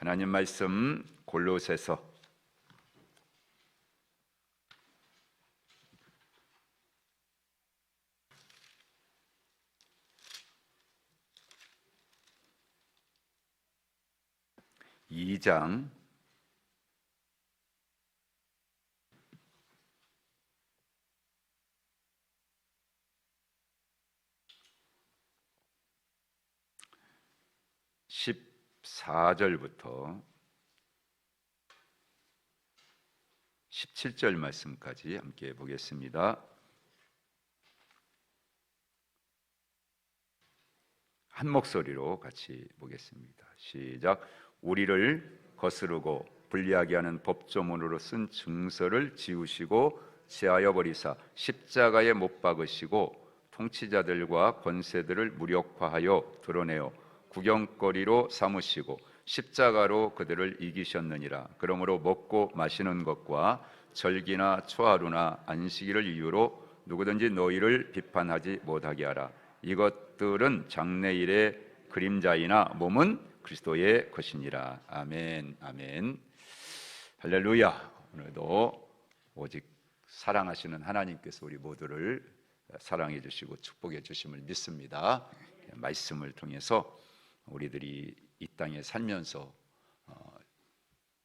하나님 말씀 골로새서 2장 14절부터 17절 말씀까지 함께 보겠습니다. 한 목소리로 같이 보겠습니다. 시작. 우리를 거스르고 불리하게 하는 법조문으로 쓴 증서를 지우시고 제하여 버리사 십자가에 못 박으시고 통치자들과 권세들을 무력화하여 드러내어 구경거리로 삼으시고 십자가로 그들을 이기셨느니라. 그러므로 먹고 마시는 것과 절기나 초하루나 안식일을 이유로 누구든지 너희를 비판하지 못하게 하라. 이것들은 장래일의 그림자이나 몸은 그리스도의 것이니라. 아멘. 아멘. 할렐루야. 오늘도 오직 사랑하시는 하나님께서 우리 모두를 사랑해 주시고 축복해 주심을 믿습니다. 말씀을 통해서 우리들이 이 땅에 살면서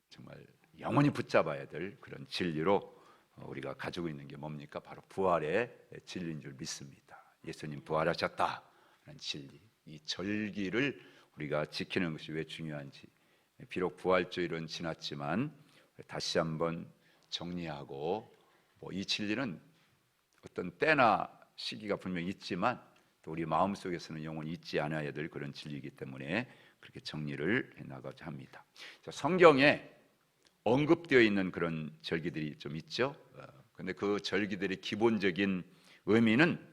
정말 영원히 붙잡아야 될 그런 진리로 우리가 가지고 있는 게 뭡니까? 바로 부활의 진리인 줄 믿습니다. 예수님 부활하셨다 하는 진리, 이 절기를 우리가 지키는 것이 왜 중요한지, 비록 부활주일은 지났지만 다시 한번 정리하고, 이 진리는 어떤 때나 시기가 분명히 있지만 또 우리 마음속에서는 영원히 잊지 않아야 될 그런 진리이기 때문에 그렇게 정리를 해나가자 합니다. 성경에 언급되어 있는 그런 절기들이 좀 있죠. 근데 그 절기들의 기본적인 의미는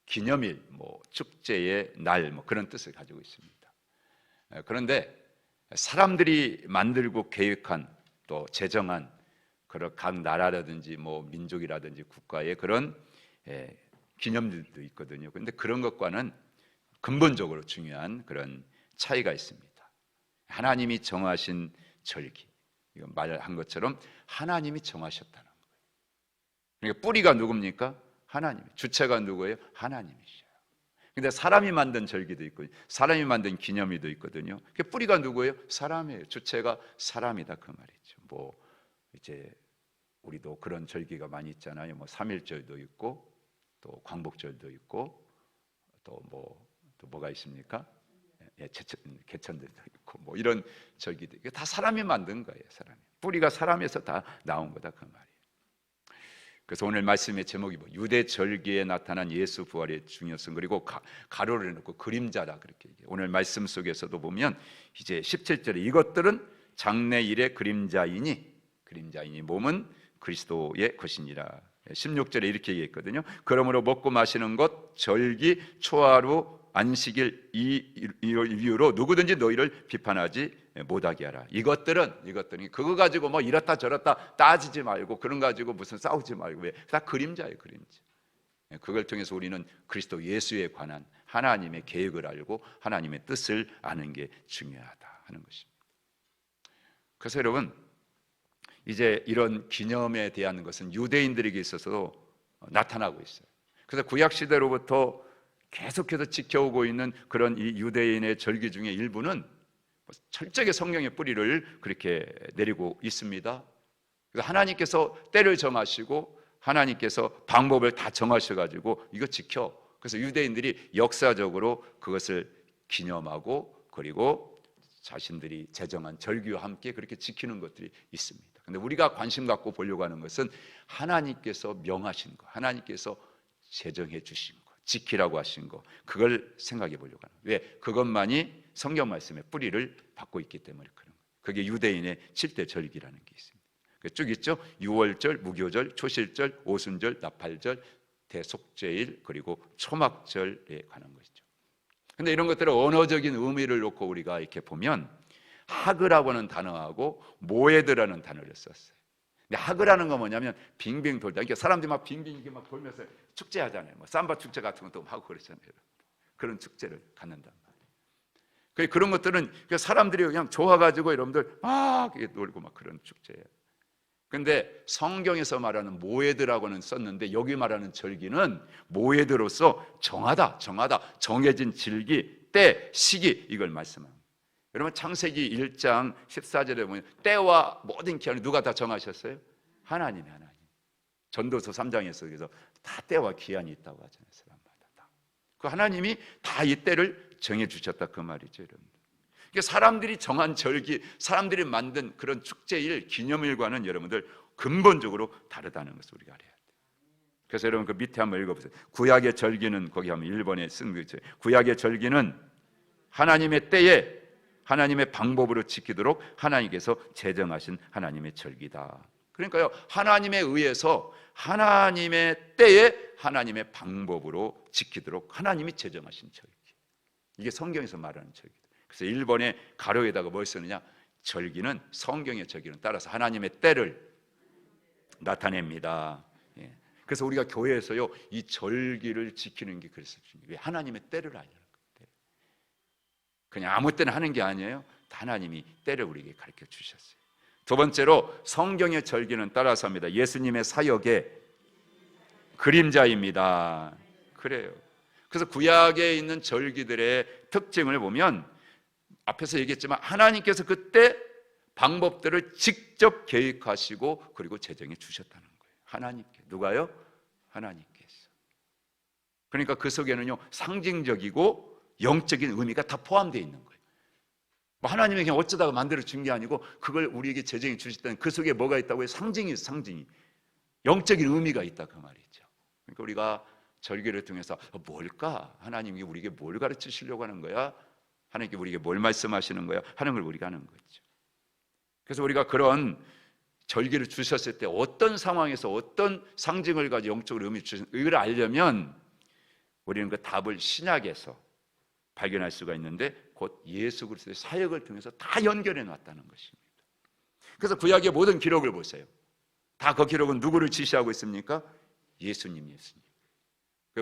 기념일, 축제의 날, 그런 뜻을 가지고 있습니다. 그런데 사람들이 만들고 계획한 또 제정한 그런 각 나라라든지 민족이라든지 국가의 그런 기념들도 있거든요. 그런데 그런 것과는 근본적으로 중요한 그런 차이가 있습니다. 하나님이 정하신 절기, 이거 말한 것처럼 하나님이 정하셨다는 거예요. 그러니까 뿌리가 누굽니까? 하나님. 주체가 누구예요? 하나님이셔요. 근데 사람이 만든 절기도 있고 사람이 만든 기념일도 있거든요. 그 뿌리가 누구예요? 사람이에요. 주체가 사람이다 그 말이죠. 이제 우리도 그런 절기가 많이 있잖아요. 3.1절도 있고 또 광복절도 있고 또 뭐가 있습니까? 개천들도 있고 이런 절기도 있고 다 사람이 만든 거예요. 사람이. 뿌리가 사람에서 다 나온 거다 그 말이에요. 그래서 오늘 말씀의 제목이 유대 절기에 나타난 예수 부활의 중요성, 그리고 가로를 해놓고 그림자라 그렇게 얘기해요. 오늘 말씀 속에서도 보면 이제 17절에 이것들은 장래일의 그림자이니 몸은 그리스도의 것이니라. 16절에 이렇게 얘기했거든요. 그러므로 먹고 마시는 것, 절기, 초하루, 안식일 이유로 누구든지 너희를 비판하지 못하게 하라. 이것들은 그거 가지고 이렇다 저렇다 따지지 말고, 그런 가지고 무슨 싸우지 말고, 왜? 다 그림자예요, 그림자. 그걸 통해서 우리는 그리스도 예수에 관한 하나님의 계획을 알고 하나님의 뜻을 아는 게 중요하다 하는 것입니다. 그래서 여러분, 이제 이런 기념에 대한 것은 유대인들에게 있어서도 나타나고 있어요. 그래서 구약 시대로부터 계속해서 지켜오고 있는 그런 이 유대인의 절기 중에 일부는 철저하게 성경의 뿌리를 그렇게 내리고 있습니다. 그래서 하나님께서 때를 정하시고 하나님께서 방법을 다 정하셔가지고 이거 지켜. 그래서 유대인들이 역사적으로 그것을 기념하고 그리고 자신들이 제정한 절기와 함께 그렇게 지키는 것들이 있습니다. 근데 우리가 관심 갖고 보려고 하는 것은 하나님께서 명하신 거, 하나님께서 제정해 주신 거, 지키라고 하신 거, 그걸 생각해 보려고 하는 거예요. 왜? 그것만이 성경 말씀의 뿌리를 받고 있기 때문에 그런 거예요. 그게 유대인의 7대 절기라는 게 있습니다. 쭉 있죠. 유월절, 무교절, 초실절, 오순절, 나팔절, 대속죄일, 그리고 초막절에 관한 것이죠. 근데 이런 것들을 언어적인 의미를 놓고 우리가 이렇게 보면 하그라고 하는 단어하고 모에드라는 단어를 썼어요. 근데 하그라는 건 뭐냐면 빙빙 돌다. 그러니까 사람들이 막 빙빙 이렇게 막 돌면서 축제하잖아요. 삼바 축제 같은 것도 하고 그러잖아요. 그런 축제를 갖는단 말이에요. 그런 것들은 사람들이 그냥 좋아가지고 여러분들 막 놀고 막 그런 축제예요. 근데 성경에서 말하는 모헤드라고는 썼는데 여기 말하는 절기는 모헤드로서 정하다, 정해진 질기, 때, 시기 이걸 말씀합니다. 여러분 창세기 1장 14절에 보면 때와 모든 기한을 누가 다 정하셨어요? 하나님. 전도서 3장에서 그래서 다 때와 기한이 있다고 하잖아요. 사람마다 다. 그 하나님이 다 이 때를 정해 주셨다 그 말이죠, 여러분. 사람들이 정한 절기, 사람들이 만든 그런 축제일, 기념일과는 여러분들 근본적으로 다르다는 것을 우리가 알아야 돼요. 그래서 여러분 그 밑에 한번 읽어보세요. 구약의 절기는 거기 하면 1번에 쓴 거죠. 구약의 절기는 하나님의 때에 하나님의 방법으로 지키도록 하나님께서 제정하신 하나님의 절기다. 그러니까요, 하나님에 의해서 하나님의 때에 하나님의 방법으로 지키도록 하나님이 제정하신 절기. 이게 성경에서 말하는 절기다. 그래서 1번에 가로에다가 뭘 쓰느냐? 절기는, 성경의 절기는 따라서 하나님의 때를 나타냅니다. 그래서 우리가 교회에서요 이 절기를 지키는 게 그래서 왜 하나님의 때를 알려는 거예요. 그냥 아무 때나 하는 게 아니에요. 하나님이 때를 우리에게 가르쳐 주셨어요. 두 번째로 성경의 절기는 따라서 합니다. 예수님의 사역의 그림자입니다. 그래요. 그래서 구약에 있는 절기들의 특징을 보면 앞에서 얘기했지만 하나님께서 그때 방법들을 직접 계획하시고 그리고 제정해 주셨다는 거예요. 하나님께. 누가요? 하나님께서. 그러니까 그 속에는요 상징적이고 영적인 의미가 다 포함되어 있는 거예요. 하나님이 그냥 어쩌다가 만들어 준 게 아니고 그걸 우리에게 제정해 주셨다는 그 속에 뭐가 있다고요? 상징이 영적인 의미가 있다 그 말이죠. 그러니까 우리가 절기를 통해서 뭘까? 하나님이 우리에게 뭘 가르치시려고 하는 거야? 하나님께 우리에게 뭘 말씀하시는 거야? 하는 걸 우리가 하는 거죠. 그래서 우리가 그런 절기를 주셨을 때 어떤 상황에서 어떤 상징을 가지고 영적으로 의미 주신 이걸 알려면 우리는 그 답을 신약에서 발견할 수가 있는데 곧 예수 그리스도의 사역을 통해서 다 연결해 놨다는 것입니다. 그래서 구약의 모든 기록을 보세요. 다 그 기록은 누구를 지시하고 있습니까? 예수님.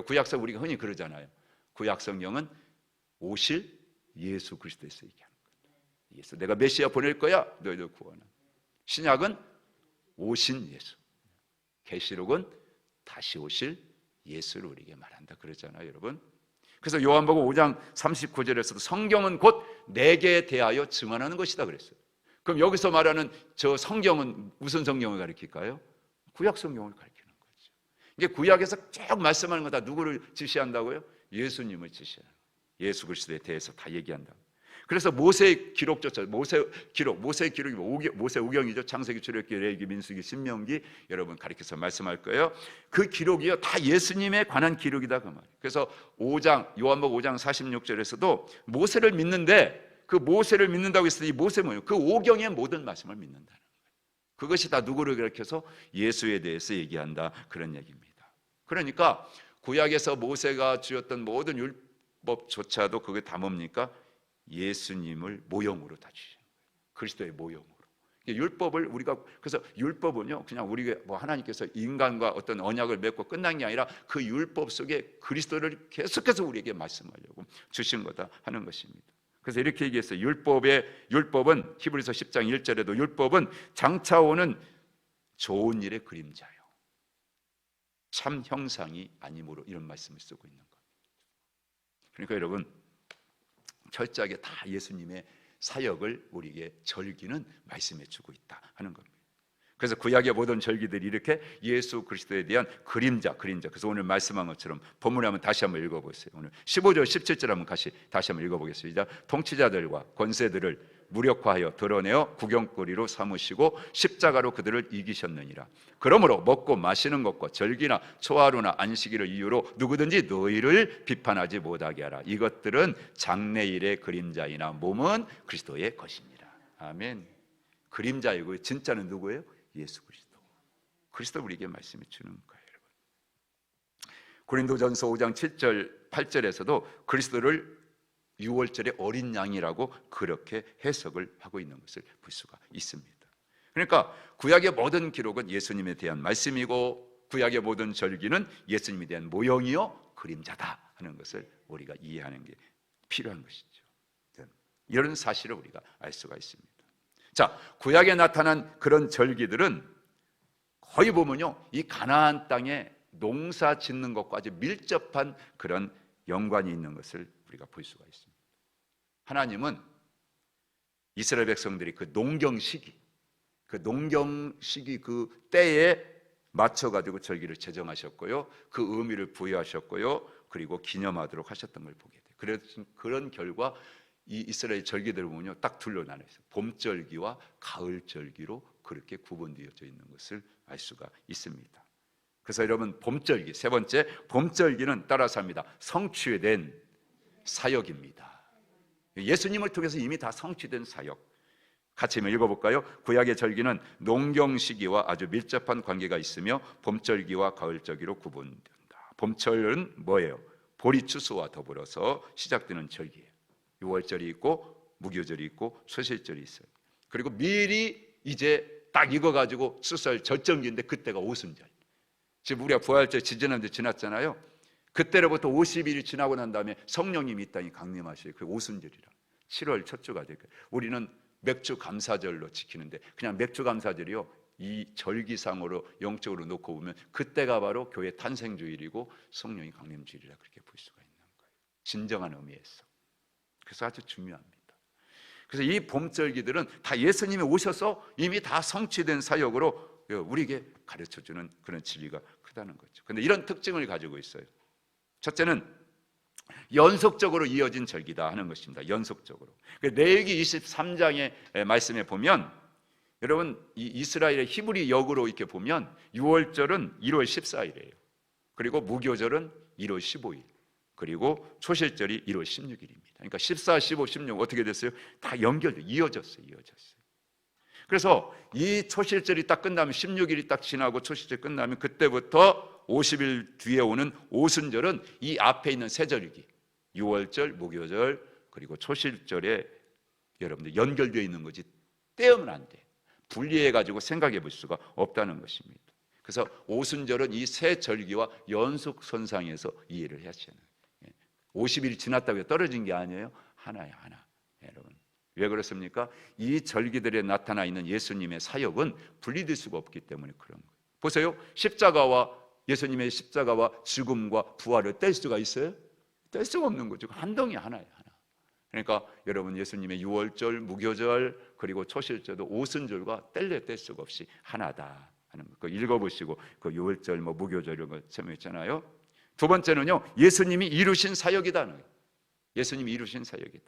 구약성 우리가 흔히 그러잖아요. 구약 성경은 오실 예수 그리스도에서 얘기하는 거예요. 예수, 내가 메시아 보낼 거야, 너희들 구원은. 신약은 오신 예수, 계시록은 다시 오실 예수를 우리에게 말한다 그러잖아요, 여러분. 그래서 요한복음 5장 39절에서도 성경은 곧 내게 대하여 증언하는 것이다 그랬어요. 그럼 여기서 말하는 저 성경은 무슨 성경을 가리킬까요? 구약 성경을 가리키는 거죠. 이게 구약에서 쭉 말씀하는 거 다 누구를 지시한다고요? 예수님을 지시하는 거예요. 예수 그리스도에 대해서 다 얘기한다. 그래서 모세의 기록조차 모세의 기록이 모세우경이죠. 창세기, 출애굽기, 레위기, 민수기, 신명기 여러분 가르쳐서 말씀할 거예요. 그 기록이요 다 예수님에 관한 기록이다 그 말이에요. 그래서 요한복음 5장 46절에서도 모세를 믿는데 그 모세를 믿는다고 했을 때 이 모세 뭐예요? 그 오경의 모든 말씀을 믿는다는 거예요. 그것이 다 누구를 가르쳐서 예수에 대해서 얘기한다 그런 얘기입니다. 그러니까 구약에서 모세가 주었던 모든 율법조차도 그게 다 뭡니까? 예수님을 모형으로 다 주신 거예요. 그리스도의 모형으로. 율법을 우리가 그래서 율법은요 그냥 우리가 하나님께서 인간과 어떤 언약을 맺고 끝난 게 아니라 그 율법 속에 그리스도를 계속해서 우리에게 말씀하려고 주신 거다 하는 것입니다. 그래서 이렇게 얘기했어요. 율법은 히브리서 10장 1절에도 율법은 장차 오는 좋은 일의 그림자요, 참 형상이 아니므로 이런 말씀을 쓰고 있는 겁니다. 그러니까 여러분 철저하게 다 예수님의 사역을 우리에게 절기는 말씀해 주고 있다 하는 겁니다. 그래서 구약의 모든 절기들이 이렇게 예수 그리스도에 대한 그림자. 그래서 오늘 말씀한 것처럼 본문에 한번 다시 한번 읽어보세요. 오늘 15절 17절 한번 다시 한번 읽어보겠습니다. 통치자들과 권세들을 무력화하여 드러내어 구경거리로 삼으시고 십자가로 그들을 이기셨느니라. 그러므로 먹고 마시는 것과 절기나 초하루나 안식일을 이유로 누구든지 너희를 비판하지 못하게 하라. 이것들은 장래일의 그림자이나 몸은 그리스도의 것입니다. 아멘. 그림자이고 진짜는 누구예요? 예수 그리스도. 그리스도 우리에게 말씀해 주는 거예요, 여러분. 고린도전서 5장 7절 8절에서도 그리스도를 6월절의 어린 양이라고 그렇게 해석을 하고 있는 것을 볼 수가 있습니다. 그러니까 구약의 모든 기록은 예수님에 대한 말씀이고 구약의 모든 절기는 예수님에 대한 모형이요 그림자다 하는 것을 우리가 이해하는 게 필요한 것이죠. 이런 사실을 우리가 알 수가 있습니다. 자, 구약에 나타난 그런 절기들은 거의 보면요, 이 가나안 땅에 농사 짓는 것과 아주 밀접한 그런 연관이 있는 것을 우리가 볼 수가 있습니다. 하나님은 이스라엘 백성들이 그 농경 시기 그 때에 맞춰가지고 절기를 제정하셨고요, 그 의미를 부여하셨고요, 그리고 기념하도록 하셨던 걸 보게 돼요. 그래서 그런 결과 이 이스라엘 절기들을 보면요, 딱 둘로 나눠 있어요. 봄절기와 가을절기로 그렇게 구분되어져 있는 것을 알 수가 있습니다. 그래서 여러분, 봄절기, 세 번째, 봄절기는 따라서 합니다. 성취된 사역입니다. 예수님을 통해서 이미 다 성취된 사역. 같이 한번 읽어볼까요? 구약의 절기는 농경 시기와 아주 밀접한 관계가 있으며 봄절기와 가을절기로 구분된다. 봄철은 뭐예요? 보리 추수와 더불어서 시작되는 절기예요. 6월절이 있고 무교절이 있고 소실절이 있어요. 그리고 미리 이제 딱 익어가지고 추수할 절정기인데 그때가 오순절. 지금 우리가 부활절 지지난주 지났잖아요. 그때로부터 50일이 지나고 난 다음에 성령님이 이 땅에 강림하실 그 오순절이라 7월 첫 주가 될 거예요. 우리는 맥주 감사절로 지키는데 그냥 맥주 감사절이요, 이 절기상으로 영적으로 놓고 보면 그때가 바로 교회 탄생주일이고 성령이 강림주일이라 그렇게 볼 수가 있는 거예요. 진정한 의미에서. 그래서 아주 중요합니다. 그래서 이 봄절기들은 다 예수님이 오셔서 이미 다 성취된 사역으로 우리에게 가르쳐주는 그런 진리가 크다는 거죠. 그런데 이런 특징을 가지고 있어요. 첫째는 연속적으로 이어진 절기다 하는 것입니다. 연속적으로. 레위기 23장의 말씀에 보면, 여러분, 이 이스라엘의 히브리 역으로 이렇게 보면 6월절은 1월 14일이에요. 그리고 무교절은 1월 15일. 그리고 초실절이 1월 16일입니다. 그러니까 14, 15, 16 어떻게 됐어요? 다 이어졌어요. 그래서 이 초실절이 딱 끝나면 16일이 딱 지나고 초실절 끝나면 그때부터 50일 뒤에 오는 오순절은 이 앞에 있는 세 절기 6월절, 무교절, 그리고 초실절에 여러분들 연결되어 있는 거지 떼으면 안 돼. 분리해가지고 생각해 볼 수가 없다는 것입니다. 그래서 오순절은 이 세 절기와 연속선상에서 이해를 하셔야 해요. 50일이 지났다고 해서 떨어진 게 아니에요. 하나야, 하나. 여러분, 왜 그렇습니까? 이 절기들에 나타나 있는 예수님의 사역은 분리될 수가 없기 때문에 그런 거예요. 보세요. 예수님의 십자가와 죽음과 부활을 뗄 수가 있어요? 뗄 수가 없는 거죠. 한 덩이 하나예요, 하나. 그러니까 여러분, 예수님의 6월절, 무교절, 그리고 초실절도 오순절과 뗄 수가 없이 하나다 하는 거. 읽어보시고 그 6월절, 무교절 이런 거 설명했잖아요. 두 번째는요, 예수님이 이루신 사역이다. 예수님이 이루신 사역이다.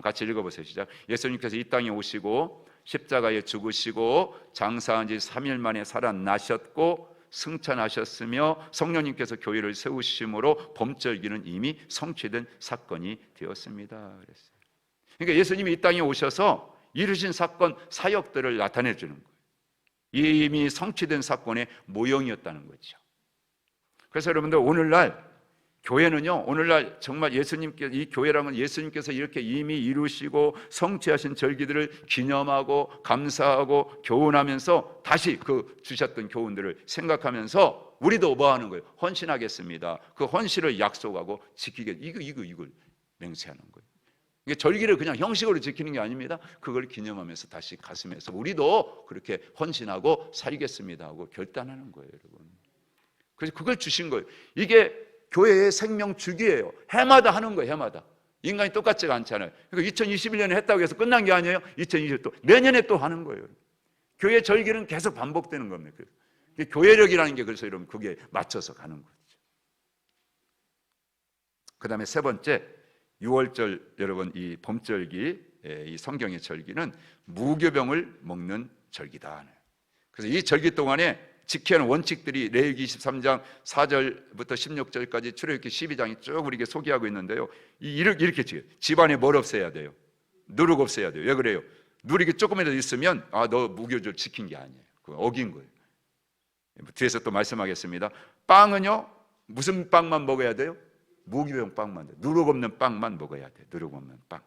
같이 읽어보세요. 시작. 예수님께서 이 땅에 오시고 십자가에 죽으시고 장사한 지 3일 만에 살아나셨고 승천하셨으며 성령님께서 교회를 세우심으로 봄절기는 이미 성취된 사건이 되었습니다. 그랬어요. 그러니까 예수님이 이 땅에 오셔서 이루신 사건, 사역들을 나타내 주는 거예요. 이미 성취된 사건의 모형이었다는 거죠. 그래서 여러분들, 오늘날 교회는요, 오늘날 정말 예수님께서, 이 교회라면 예수님께서 이렇게 이미 이루시고 성취하신 절기들을 기념하고 감사하고 교훈하면서 다시 그 주셨던 교훈들을 생각하면서 우리도 뭐 하는 거예요? 헌신하겠습니다. 그 헌신을 약속하고 이걸 맹세하는 거예요. 이게 절기를 그냥 형식으로 지키는 게 아닙니다. 그걸 기념하면서 다시 가슴에서 우리도 그렇게 헌신하고 살겠습니다 하고 결단하는 거예요, 여러분. 그래서 그걸 주신 거예요. 이게 교회의 생명 주기예요. 해마다 하는 거예요, 해마다. 인간이 똑같지가 않잖아요. 그러니까 2021년에 했다고 해서 끝난 게 아니에요. 2020년 또 내년에 또 하는 거예요. 교회 절기는 계속 반복되는 겁니다. 교회력이라는 게 그래서 여러분 그게 맞춰서 가는 거죠. 그 다음에 세 번째, 6월절, 여러분 이 봄절기, 이 성경의 절기는 무교병을 먹는 절기다. 그래서 이 절기 동안에 지켜야 하는 원칙들이 레위기 23장 4절부터 16절까지 출애굽기 12장이 쭉 우리에게 소개하고 있는데요. 이렇게 집안에 뭘 없애야 돼요? 누룩 없애야 돼요. 왜 그래요? 누룩이 조금이라도 있으면 너 무교절 지킨 게 아니에요. 그거 어긴 거예요. 뒤에서 또 말씀하겠습니다. 빵은요, 무슨 빵만 먹어야 돼요? 무교병 빵만, 누룩 없는 빵만 먹어야 돼요. 누룩 없는 빵.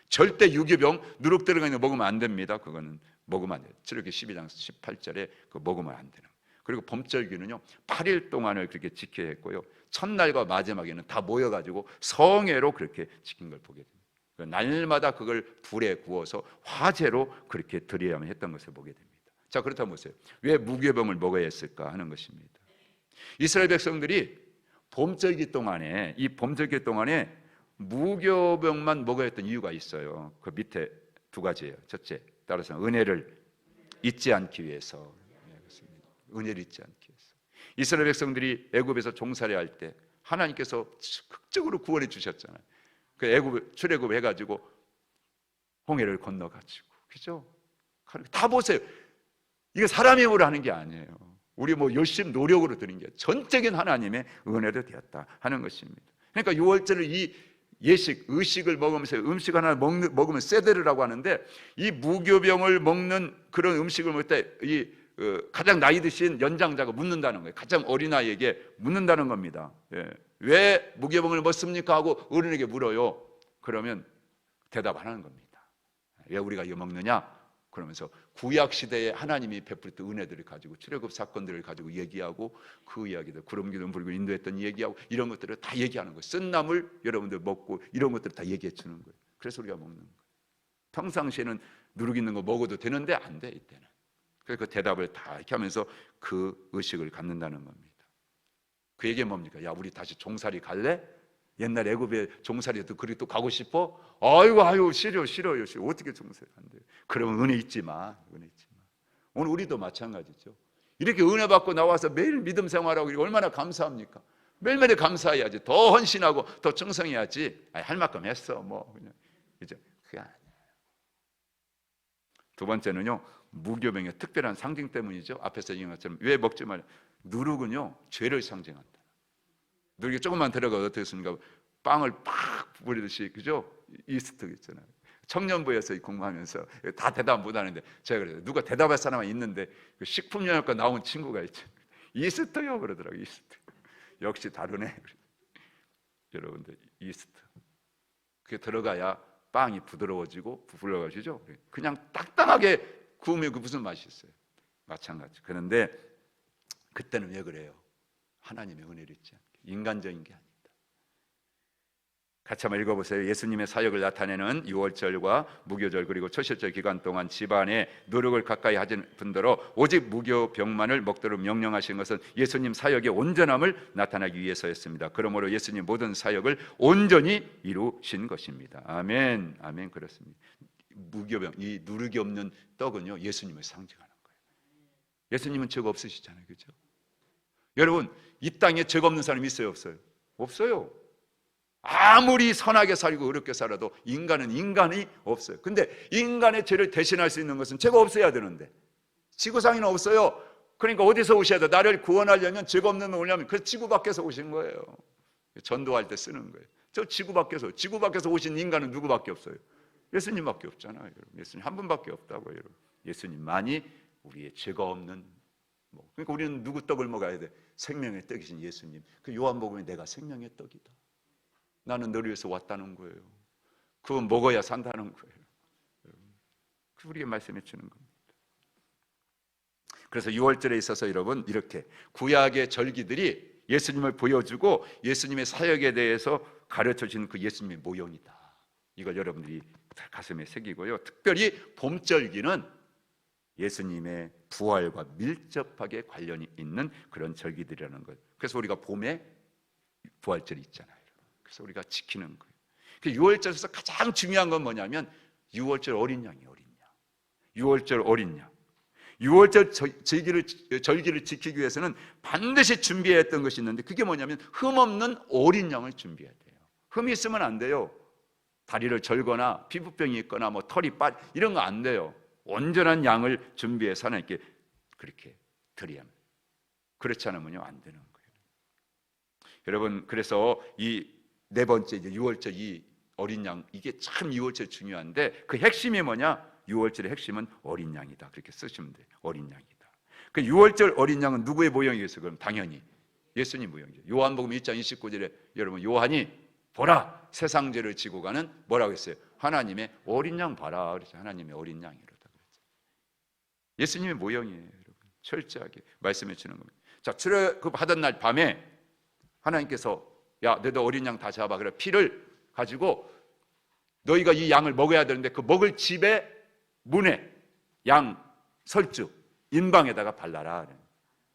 절대 유교병, 누룩 들어가 있는 거 먹으면 안 됩니다. 그거는 먹으면 안 돼요. 출애굽기 12장 18절에 그거 먹으면 안 되는. 그리고 봄절기는요 8일 동안을 그렇게 지켜야 했고요. 첫날과 마지막에는 다 모여가지고 성회로 그렇게 지킨 걸 보게 됩니다. 날마다 그걸 불에 구워서 화제로 그렇게 드려야만 했던 것을 보게 됩니다. 자, 그렇다면 보세요. 왜 무교병을 먹어야 했을까 하는 것입니다. 이스라엘 백성들이 봄절기 동안에 무교병만 먹어야 했던 이유가 있어요. 그 밑에 두 가지예요. 첫째, 따라서 은혜를 잊지 않기 위해서. 은혜를 잊지 않기 위해서. 이스라엘 백성들이 애굽에서 종살이 할 때 하나님께서 극적으로 구원해 주셨잖아요. 그 애굽 출애굽 해가지고 홍해를 건너가지고, 그죠? 다 보세요. 이게 사람의 힘으로 하는 게 아니에요. 우리 열심히 노력으로 드린 게 전적인 하나님의 은혜로 되었다 하는 것입니다. 그러니까 6월절을 이 의식을 먹으면서 음식 하나 먹으면 세데르라고 하는데, 이 무교병을 먹는 그런 음식을 먹을 때 가장 나이 드신 연장자가 묻는다는 거예요. 가장 어린아이에게 묻는다는 겁니다. 왜 무교병을 먹습니까? 하고 어른에게 물어요. 그러면 대답 안 하는 겁니다. 왜 우리가 이거 먹느냐? 그러면서 구약 시대에 하나님이 베풀었던 은혜들을 가지고 출애굽 사건들을 가지고 얘기하고, 그 이야기들 구름 기둥 불고 인도했던 얘기하고 이런 것들을 다 얘기하는 거예요. 쓴 나물 여러분들 먹고 이런 것들을 다 얘기해 주는 거예요. 그래서 우리가 먹는 거예요. 평상시에는 누룩 있는 거 먹어도 되는데 안 돼, 이때는. 그래서 그 대답을 다 이렇게 하면서 그 의식을 갖는다는 겁니다. 그 얘기가 뭡니까? 야, 우리 다시 종살이 갈래? 옛날 애굽에 종살이도 그리 또 가고 싶어? 아이고 싫어요. 어떻게 종살이 간대요? 그러면 은혜 잊지 마. 오늘 우리도 마찬가지죠. 이렇게 은혜 받고 나와서 매일 믿음 생활하고 얼마나 감사합니까? 매일매일 감사해야지. 더 헌신하고 더 충성해야지. 할 만큼 했어. 그냥 이제 그게 아니에요. 두 번째는요, 무교병의 특별한 상징 때문이죠. 앞에서 얘기한 것처럼 왜 먹지 말아요? 누룩은요, 죄를 상징한다. 누룩이 조금만 들어가도 어떻게 했습니까? 빵을 팍 뿌리듯이, 그죠? 이스트 있잖아요. 청년부에서 공부하면서 다 대답 못 하는데, 제가 그래요. 누가 대답할 사람이 있는데 그 식품영양과 나온 친구가 있죠. 이스트요 그러더라고요. 이스트. 역시 다르네. 여러분들, 이스트. 그게 들어가야 빵이 부드러워지고 부풀어가지죠. 그냥 딱딱하게 구우면 그 무슨 맛이 있어요? 마찬가지. 그런데 그때는 왜 그래요? 하나님의 은혜를 잊지 않게. 인간적인 게 아닙니다. 같이 한번 읽어보세요. 예수님의 사역을 나타내는 6월절과 무교절 그리고 초실절 기간 동안 집안에 노력을 가까이 하신 분들로 오직 무교병만을 먹도록 명령하신 것은 예수님 사역의 온전함을 나타내기 위해서였습니다. 그러므로 예수님 모든 사역을 온전히 이루신 것입니다. 아멘. 아멘. 그렇습니다. 무교병, 이 누룩이 없는 떡은요, 예수님을 상징하는 거예요. 예수님은 죄가 없으시잖아요, 그렇죠? 여러분, 이 땅에 죄가 없는 사람이 있어요, 없어요? 없어요. 아무리 선하게 살고 어렵게 살아도 인간은 인간이 없어요. 근데 인간의 죄를 대신할 수 있는 것은 죄가 없어야 되는데 지구상에는 없어요. 그러니까 어디서 오셔야 돼? 나를 구원하려면 죄가 없는 분 오려면 그 지구 밖에서 오신 거예요. 전도할 때 쓰는 거예요. 저 지구 밖에서 오신 인간은 누구밖에 없어요? 예수님밖에 없잖아요, 여러분. 예수님 한 분밖에 없다고요, 여러분. 예수님만이 우리의 죄가 없는 그러니까 우리는 누구 떡을 먹어야 돼? 생명의 떡이신 예수님. 그 요한복음에 내가 생명의 떡이다. 나는 너를 위해서 왔다는 거예요. 그거 먹어야 산다는 거예요. 그 우리에게 말씀해 주는 겁니다. 그래서 6월절에 있어서 여러분, 이렇게 구약의 절기들이 예수님을 보여주고 예수님의 사역에 대해서 가르쳐 주는 그 예수님의 모형이다. 이걸 여러분들이 가슴에 새기고요. 특별히 봄절기는 예수님의 부활과 밀접하게 관련이 있는 그런 절기들이라는 거예요. 그래서 우리가 봄에 부활절이 있잖아요. 그래서 우리가 지키는 거예요. 그 6월절에서 가장 중요한 건 뭐냐면 6월절 어린 양이에요. 어린 양. 6월절 어린 양. 6월절 절기를 지키기 위해서는 반드시 준비해야 했던 것이 있는데, 그게 뭐냐면 흠없는 어린 양을 준비해야 돼요. 흠이 있으면 안 돼요. 다리를 절거나 피부병이 있거나 털이 이런 거 안 돼요. 온전한 양을 준비해서 하나님께 그렇게 드려야 합니다. 그렇지 않으면요, 안 되는 거예요. 여러분, 그래서 이 네 번째 이제 6월절 이 어린 양, 이게 참 6월절 중요한데 그 핵심이 뭐냐? 6월절의 핵심은 어린 양이다. 그렇게 쓰시면 돼요. 어린 양이다. 그 6월절 어린 양은 누구의 모형이겠어요? 그럼 당연히 예수님 모형이죠. 요한복음 1장 29절에 여러분, 요한이 보라, 세상 죄를 지고 가는 뭐라고 했어요? 하나님의 어린 양 봐라. 그래서 하나님의 어린 양이로다 그랬죠. 예수님의 모형이에요, 여러분. 철저하게 말씀해 주는 겁니다. 자, 출애굽 하던 날 밤에 하나님께서 야, 너도 어린 양 다 잡아. 그래 피를 가지고 너희가 이 양을 먹어야 되는데 그 먹을 집의 문에 양 설주 인방에다가 발라라.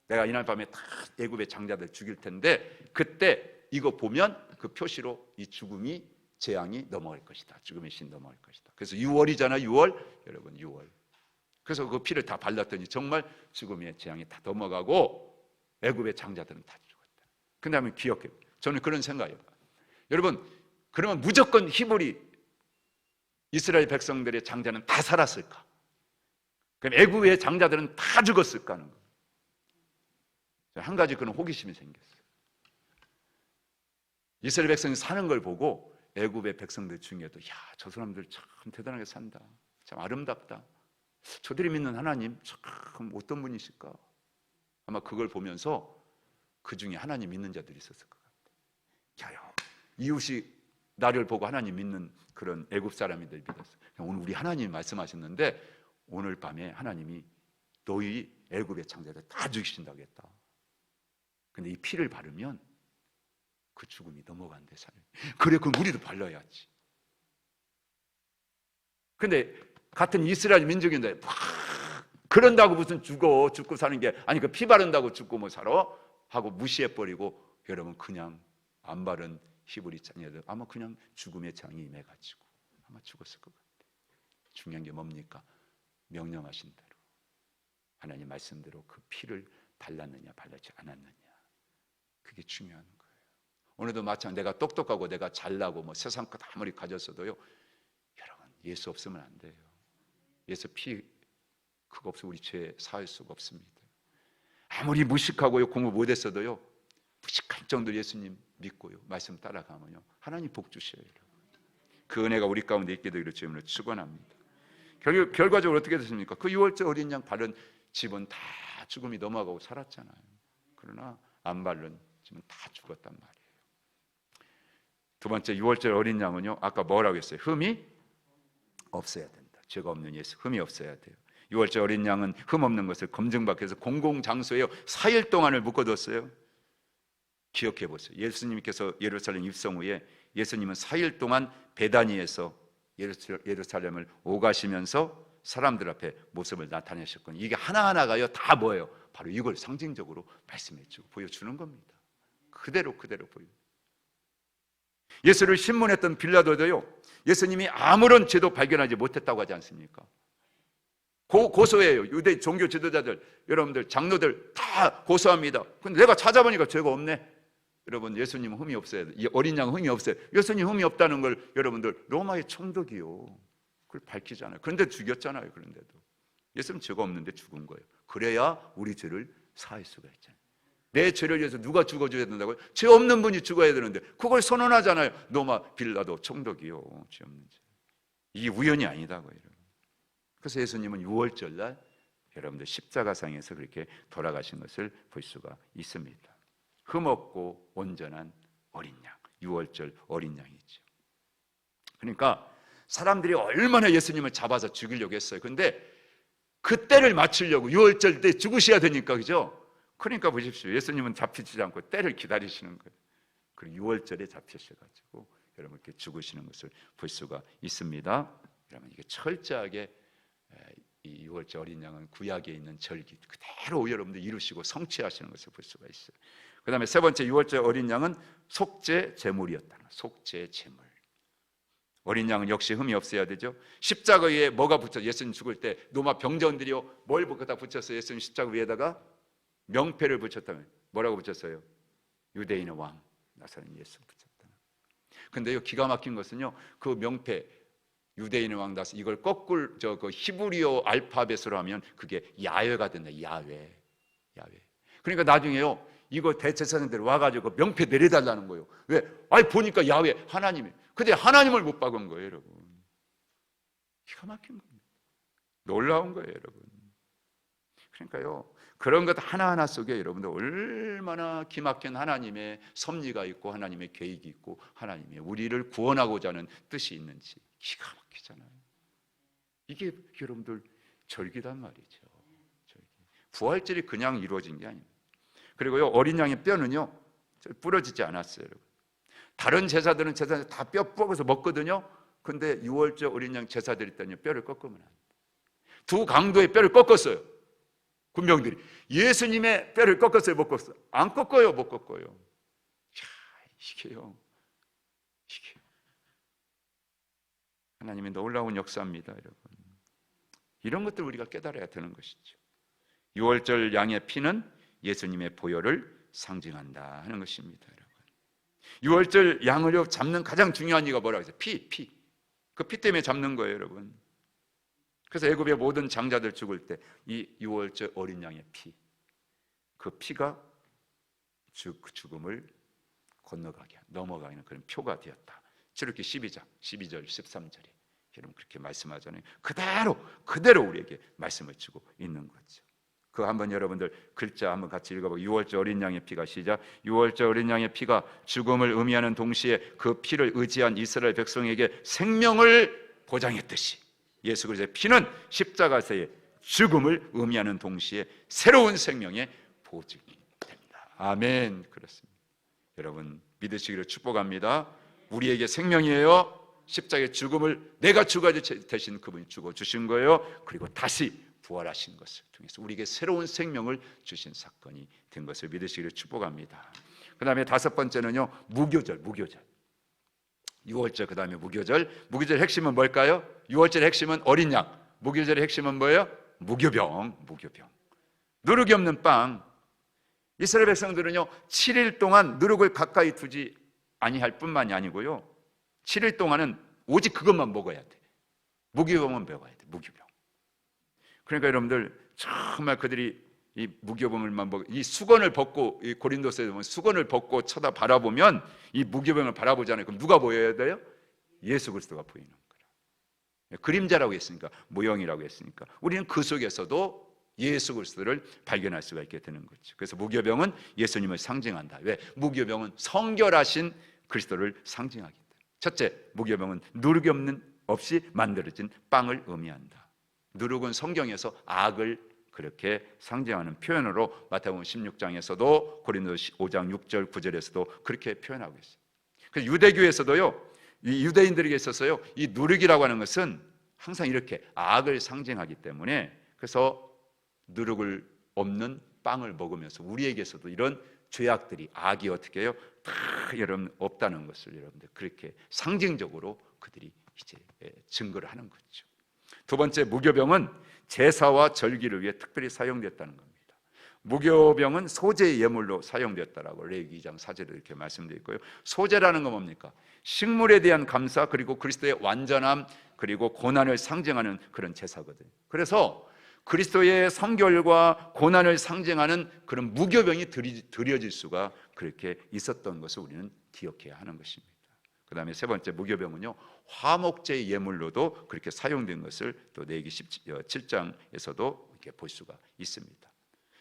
내가 이날 밤에 다 애굽의 장자들 죽일 텐데 그때 이거 보면 그 표시로 이 죽음이 재앙이 넘어갈 것이다. 죽음의 신 넘어갈 것이다. 그래서 6월이잖아. 6월. 여러분 6월. 그래서 그 피를 다 발랐더니 정말 죽음의 재앙이 다 넘어가고 애굽의 장자들은 다 죽었다. 그 다음에 기억해요. 저는 그런 생각이에요. 여러분 그러면 무조건 히브리 이스라엘 백성들의 장자는 다 살았을까? 그럼 애굽의 장자들은 다 죽었을까 하는 거예요. 한 가지 그런 호기심이 생겼어요. 이스라엘 백성이 사는 걸 보고 애굽의 백성들 중에도 야, 저 사람들 참 대단하게 산다. 참 아름답다. 저들이 믿는 하나님 참 어떤 분이실까? 아마 그걸 보면서 그 중에 하나님 믿는 자들이 있었을 것 같아요. 야, 이웃이 나를 보고 하나님 믿는 그런 애굽 사람이들 믿었어요. 오늘 우리 하나님이 말씀하셨는데 오늘 밤에 하나님이 너희 애굽의 장자들 다 죽이신다고 했다. 근데 이 피를 바르면 그 죽음이 넘어간대. 그래, 그럼 우리도 발라야지. 근데 같은 이스라엘 민족인데 그런다고 무슨 죽고 사는 게 아니, 그 피 바른다고 죽고 뭐 살아? 하고 무시해버리고 여러분 그냥 안 바른 히브리 자녀들 아마 그냥 죽음의 장이 임해가지고 아마 죽었을 것 같아요. 중요한 게 뭡니까? 명령하신 대로 하나님 말씀대로 그 피를 발랐느냐 발랐지 않았느냐, 그게 중요한 거예요. 오늘도 마찬가지 내가 똑똑하고 내가 잘나고 뭐 세상 것 아무리 가졌어도요, 여러분 예수 없으면 안 돼요. 예수 피 그거 없으면 우리 죄 사할 수가 없습니다. 아무리 무식하고요 공부 못했어도요, 무식할 정도로 예수님 믿고요 말씀 따라가면요 하나님 복 주셔요. 그 은혜가 우리 가운데 있게 되기를 주님으로 축원합니다. 결과적으로 어떻게 됐습니까? 그 6월절 어린 양 바른 집은 다 죽음이 넘어가고 살았잖아요. 그러나 안 바른 집은 다 죽었단 말이에요. 두 번째 6월절 어린 양은요, 아까 뭐라고 했어요? 흠이 없어야 된다. 죄가 없는 예수, 흠이 없어야 돼요. 6월절 어린 양은 흠 없는 것을 검증받기 위해서 공공장소에 4일 동안을 묶어뒀어요. 기억해 보세요. 예수님께서 예루살렘 입성 후에 예수님은 4일 동안 베다니에서 예루살렘을 오가시면서 사람들 앞에 모습을 나타내셨거든요. 이게 하나하나가요 다 뭐예요? 바로 이걸 상징적으로 말씀해주고 보여주는 겁니다. 그대로 보여. 예수를 신문했던 빌라도도요, 예수님이 아무런 죄도 발견하지 못했다고 하지 않습니까? 고소해요. 유대 종교 지도자들, 여러분들 장로들 다 고소합니다. 근데 내가 찾아보니까 죄가 없네. 여러분 예수님은 흠이 없어야 돼. 이 어린 양은 흠이 없어요. 예수님 흠이 없다는 걸 여러분들 로마의 총독이요 그걸 밝히잖아요. 그런데 죽였잖아요. 그런데도 예수님 죄가 없는데 죽은 거예요. 그래야 우리 죄를 사할 수가 있잖아요. 내 죄를 위해서 누가 죽어줘야 된다고요? 죄 없는 분이 죽어야 되는데 그걸 선언하잖아요. 로마 빌라도 총독이요 죄 없는 죄. 이게 우연이 아니다고요. 여러분. 그래서 예수님은 6월절 날 여러분들 십자가상에서 그렇게 돌아가신 것을 볼 수가 있습니다. 흠없고 온전한 어린 양, 6월절 어린 양이죠. 그러니까 사람들이 얼마나 예수님을 잡아서 죽이려고 했어요. 근데 그 때를 맞추려고 6월절 때 죽으셔야 되니까, 그죠? 그러니까 보십시오. 예수님은 잡히지 않고 때를 기다리시는 거예요. 그리고 6월절에 잡히셔가지고 여러분 이렇게 죽으시는 것을 볼 수가 있습니다. 여러분 이게 철저하게 이 6월절 어린 양은 구약에 있는 절기 그대로 여러분들 이루시고 성취하시는 것을 볼 수가 있어요. 그 다음에 세 번째 6월절 어린 양은 속죄 제물이었다는, 속죄 제물. 어린 양은 역시 흠이 없어야 되죠. 십자가 위에 뭐가 붙여? 예수님 죽을 때 로마 병정들이요 뭘 갖다 붙였어요? 예수님 십자가 위에다가 명패를 붙였다면 뭐라고 붙였어요? 유대인의 왕 나사렛 예수 붙였다. 근데요 기가 막힌 것은요, 그 명패 유대인의 왕 나사렛 이걸 거꾸로 그 히브리어 알파벳으로 하면 그게 야훼가 된다. 야훼. 그러니까 나중에요 이거 대제사장들 와가지고 명패 내려달라는 거예요. 왜? 아니 보니까 야훼 하나님이. 근데 하나님을 못 박은 거예요, 여러분. 기가 막힌 겁니다. 놀라운 거예요, 여러분. 그러니까요 그런 것 하나하나 속에 여러분들 얼마나 기막힌 하나님의 섭리가 있고 하나님의 계획이 있고 하나님의 우리를 구원하고자 하는 뜻이 있는지 기가 막히잖아요. 이게 여러분들 절기단 말이죠. 절기. 부활절이 그냥 이루어진 게 아닙니다. 그리고요 어린 양의 뼈는요 부러지지 않았어요. 여러분. 다른 제사들은 다 뼈 뽑아서 먹거든요. 근데 유월절 어린 양 제사 드렸더니 뼈를 꺾으면 안 돼. 두 강도의 뼈를 꺾었어요. 군병들이. 예수님의 뼈를 꺾었어요, 못 꺾었어요? 안 꺾어요, 못 꺾어요. 이게요. 하나님의 놀라운 역사입니다, 여러분. 이런 것들 우리가 깨달아야 되는 것이죠. 유월절 양의 피는 예수님의 보혈을 상징한다 하는 것입니다, 여러분. 유월절 양을 잡는 가장 중요한 이유가 뭐라고 했어요? 피. 그 피 때문에 잡는 거예요, 여러분. 그래서 애굽의 모든 장자들 죽을 때 이 유월절 어린 양의 피, 그 피가 죽음을 건너가게, 넘어가는 그런 표가 되었다. 출애굽기 12장 12절 13절에 여러분 그렇게 말씀하잖아요. 그대로 우리에게 말씀을 주고 있는 거죠. 그 한번 여러분들 글자 한번 같이 읽어보고, 유월절 어린 양의 피가, 시작. 유월절 어린 양의 피가 죽음을 의미하는 동시에 그 피를 의지한 이스라엘 백성에게 생명을 보장했듯이 예수 그리스도의 피는 십자가에서의 죽음을 의미하는 동시에 새로운 생명의 보증이 됩니다. 아멘. 그렇습니다. 여러분 믿으시기를 축복합니다. 우리에게 생명이에요. 십자가의 죽음을 내가 죽어야 대신 그분이 죽어주신 거예요. 그리고 다시 부활하신 것을 통해서 우리에게 새로운 생명을 주신 사건이 된 것을 믿으시기를 축복합니다. 그 다음에 다섯 번째는요, 무교절. 유월절, 그 다음에 무교절. 무교절의 핵심은 뭘까요? 유월절의 핵심은 어린 양. 무교절의 핵심은 뭐예요? 무교병. 누룩이 없는 빵. 이스라엘 백성들은요 7일 동안 누룩을 가까이 두지 아니할 뿐만이 아니고요, 7일 동안은 오직 그것만 먹어야 돼. 무교병은 먹어야 돼. 무교병. 그러니까 여러분들 정말 그들이 이 무교병을만 먹고, 이 수건을 벗고, 이 고린도서에 보면 수건을 벗고 쳐다 바라보면 이 무교병을 바라보잖아요. 그럼 누가 보여야 돼요? 예수 그리스도가 보이는 거라. 그림자라고 했으니까, 모형이라고 했으니까 우리는 그 속에서도 예수 그리스도를 발견할 수가 있게 되는 거죠. 그래서 무교병은 예수님을 상징한다. 왜? 무교병은 성결하신 그리스도를 상징하기 때문에. 첫째, 무교병은 누룩이 없이 만들어진 빵을 의미한다. 누룩은 성경에서 악을 그렇게 상징하는 표현으로 마태복음 16장에서도 고린도서 5장 6절 9절에서도 그렇게 표현하고 있어요. 그래서 유대교에서도요, 이 유대인들에게 있어서요, 이 누룩이라고 하는 것은 항상 이렇게 악을 상징하기 때문에, 그래서 누룩을 없는 빵을 먹으면서 우리에게서도 이런 죄악들이, 악이 어떻게 해요? 다 여러분 없다는 것을 여러분들 그렇게 상징적으로 그들이 이제 증거를 하는 거죠. 두 번째, 무교병은 제사와 절기를 위해 특별히 사용됐다는 겁니다. 무교병은 소재의 예물로 사용됐다라고 레위기 2장 4절에 이렇게 말씀되어 있고요. 소재라는 건 뭡니까? 식물에 대한 감사, 그리고 그리스도의 완전함, 그리고 고난을 상징하는 그런 제사거든요. 그래서 그리스도의 성결과 고난을 상징하는 그런 무교병이 드려질 수가 그렇게 있었던 것을 우리는 기억해야 하는 것입니다. 그 다음에 세 번째, 무교병은요 화목제의 예물로도 그렇게 사용된 것을 또 레위기 7장에서도 이렇게 볼 수가 있습니다.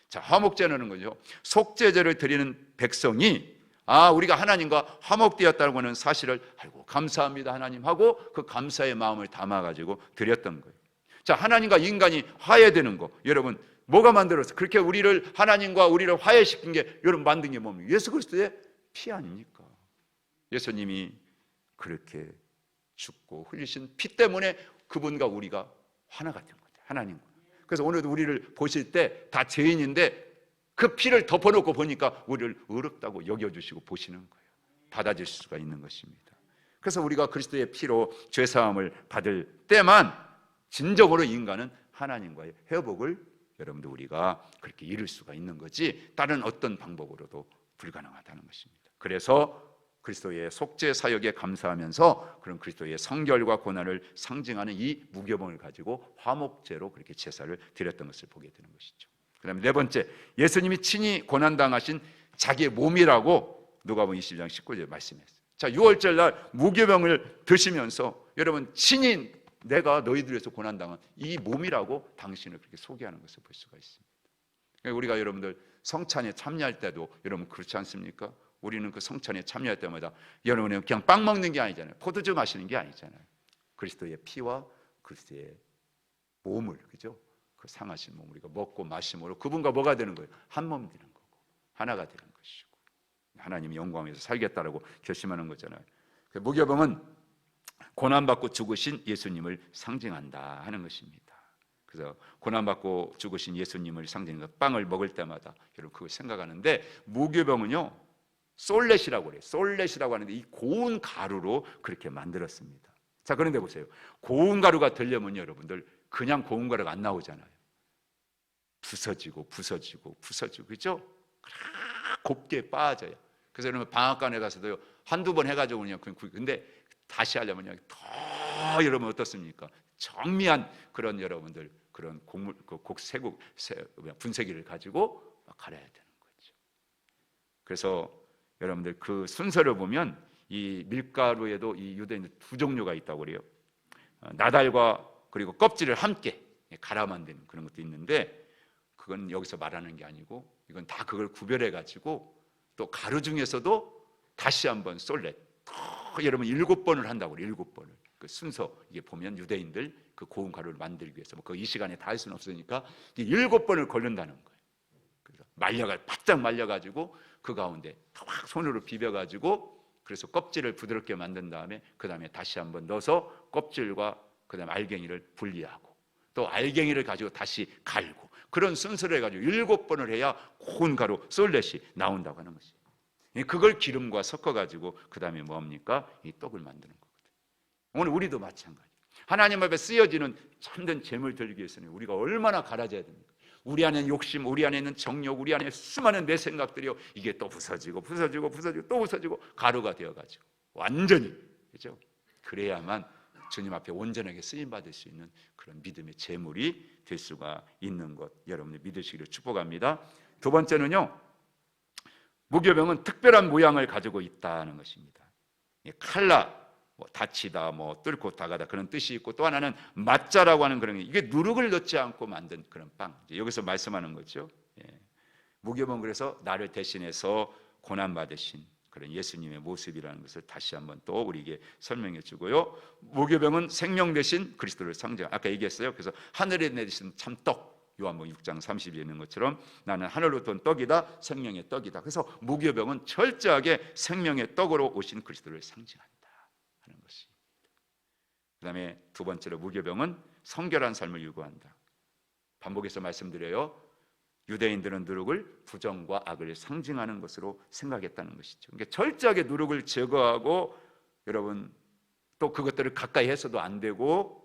자, 화목제는 거죠. 속죄제를 드리는 백성이 우리가 하나님과 화목되었다는 것은 사실을 알고 감사합니다 하나님 하고 그 감사의 마음을 담아가지고 드렸던 거예요. 자, 하나님과 인간이 화해되는 거, 여러분 뭐가 만들었어요? 그렇게 우리를, 하나님과 우리를 화해시킨 게, 여러분 만든 게 뭡니까? 예수 그리스도의 피 아닙니까? 예수님이 그렇게 죽고 흘리신 피 때문에 그분과 우리가 하나가 된 거죠. 하나님과. 그래서 오늘도 우리를 보실 때 다 죄인인데 그 피를 덮어놓고 보니까 우리를 의롭다고 여겨주시고 보시는 거예요. 받아주실 수가 있는 것입니다. 그래서 우리가 그리스도의 피로 죄사함을 받을 때만 진정으로 인간은 하나님과의 회복을 여러분들 우리가 그렇게 이룰 수가 있는 거지, 다른 어떤 방법으로도 불가능하다는 것입니다. 그래서 그리스도의 속죄 사역에 감사하면서 그런 그리스도의 성결과 고난을 상징하는 이 무교병을 가지고 화목제로 그렇게 제사를 드렸던 것을 보게 되는 것이죠. 그 다음에 네 번째, 예수님이 친히 고난당하신 자기의 몸이라고 누가복음 20장 19절에 말씀했어요. 자, 유월절 날 무교병을 드시면서 여러분 친히 내가 너희들 위해서 고난당한 이 몸이라고 당신을 그렇게 소개하는 것을 볼 수가 있습니다. 우리가 여러분들 성찬에 참여할 때도 여러분 그렇지 않습니까? 우리는 그 성찬에 참여할 때마다 여러분은 그냥 빵 먹는 게 아니잖아요. 포도주 마시는 게 아니잖아요. 그리스도의 피와 그리스도의 몸을, 그죠? 그 상하신 몸을 우리가 먹고 마심으로 그분과 뭐가 되는 거예요? 한 몸 되는 거고 하나가 되는 것이고 하나님의 영광에서 살겠다라고 결심하는 거잖아요. 무교병은 고난받고 죽으신 예수님을 상징한다 하는 것입니다. 그래서 고난받고 죽으신 예수님을 상징해서 빵을 먹을 때마다 여러분 그걸 생각하는데, 무교병은요 솔렛이라고 그래요. 솔렛이라고 하는데 이 고운 가루로 그렇게 만들었습니다. 자, 그런데 보세요. 고운 가루가 되려면 여러분들 그냥 고운 가루가 안 나오잖아요. 부서지고 그죠? 곱게 빠져요. 그래서 여러분 방앗간에 가서도요 한두 번 해가지고 그냥 근데 다시 하려면 더 여러분 어떻습니까? 정미한 그런 여러분들 그런 곡물 곡세국 분쇄기를 가지고 갈아야 되는 거죠. 그래서 여러분들 그 순서를 보면 이 밀가루에도 이 유대인들 두 종류가 있다고 그래요. 나달과 그리고 껍질을 함께 갈아 만드는 그런 것도 있는데, 그건 여기서 말하는 게 아니고 이건 다 그걸 구별해 가지고 또 가루 중에서도 다시 한번 솔렛 여러분 7번을 한다고 그래요. 7번을 그 순서 이게 보면 유대인들 그 고운 가루를 만들기 위해서 그 이 시간에 다 할 수는 없으니까 7번을 걸른다는 거예요. 그래서 바짝 말려가지고 그 가운데 확 손으로 비벼가지고 그래서 껍질을 부드럽게 만든 다음에 그 다음에 다시 한번 넣어서 껍질과 그 다음에 알갱이를 분리하고 또 알갱이를 가지고 다시 갈고 그런 순서를 해가지고 7번을 해야 고운 가루 솔렛이 나온다고 하는 것이에요. 그걸 기름과 섞어가지고 그 다음에 뭡니까? 이 떡을 만드는 거거든요. 오늘 우리도 마찬가지. 하나님 앞에 쓰여지는 참된 재물 들기 위해서는 우리가 얼마나 갈아져야 됩니까? 우리 안에 욕심, 우리 안에 있는 정욕, 우리 안에 수많은 내 생각들이요 이게 또 부서지고 또 부서지고 가루가 되어가지고 완전히 그죠? 그래야만 주님 앞에 온전하게 쓰임 받을 수 있는 그런 믿음의 재물이 될 수가 있는 것 여러분이 믿으시기를 축복합니다. 두 번째는요, 무교병은 특별한 모양을 가지고 있다는 것입니다. 칼라, 다치다, 뚫고 다가다 그런 뜻이 있고, 또 하나는 맞자라고 하는 그런 게 이게 누룩을 넣지 않고 만든 그런 빵. 여기서 말씀하는 거죠. 무교병은 그래서 나를 대신해서 고난 받으신 그런 예수님의 모습이라는 것을 다시 한번 또 우리에게 설명해 주고요. 무교병은 생명 대신 그리스도를 상징. 아까 얘기했어요. 그래서 하늘에 내리신 참떡. 요한복음 6장 30에 있는 것처럼 나는 하늘로부터 온 떡이다, 생명의 떡이다. 그래서 무교병은 철저하게 생명의 떡으로 오신 그리스도를 상징한다 하는 것입니다. 그 다음에 두 번째로 무교병은 성결한 삶을 요구한다. 반복해서 말씀드려요. 유대인들은 누룩을 부정과 악을 상징하는 것으로 생각했다는 것이죠. 그러니까 철저하게 누룩을 제거하고 여러분 또 그것들을 가까이 해서도 안 되고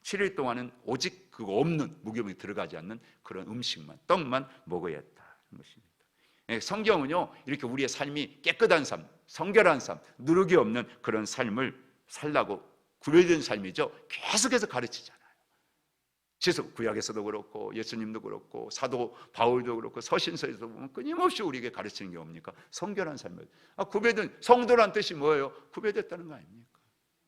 7일 동안은 오직 그거 없는 무교병이 들어가지 않는 그런 음식만 떡만 먹어야 했다는 것입니다. 성경은요 이렇게 우리의 삶이 깨끗한 삶, 성결한 삶, 누룩이 없는 그런 삶을 살라고 구별된 삶이죠. 계속해서 가르치잖아요. 계속 구약에서도 그렇고 예수님도 그렇고 사도 바울도 그렇고 서신서에서 보면 끊임없이 우리에게 가르치는 게 뭡니까? 성결한 삶을. 구별된 성도란 뜻이 뭐예요? 구별됐다는 거 아닙니까?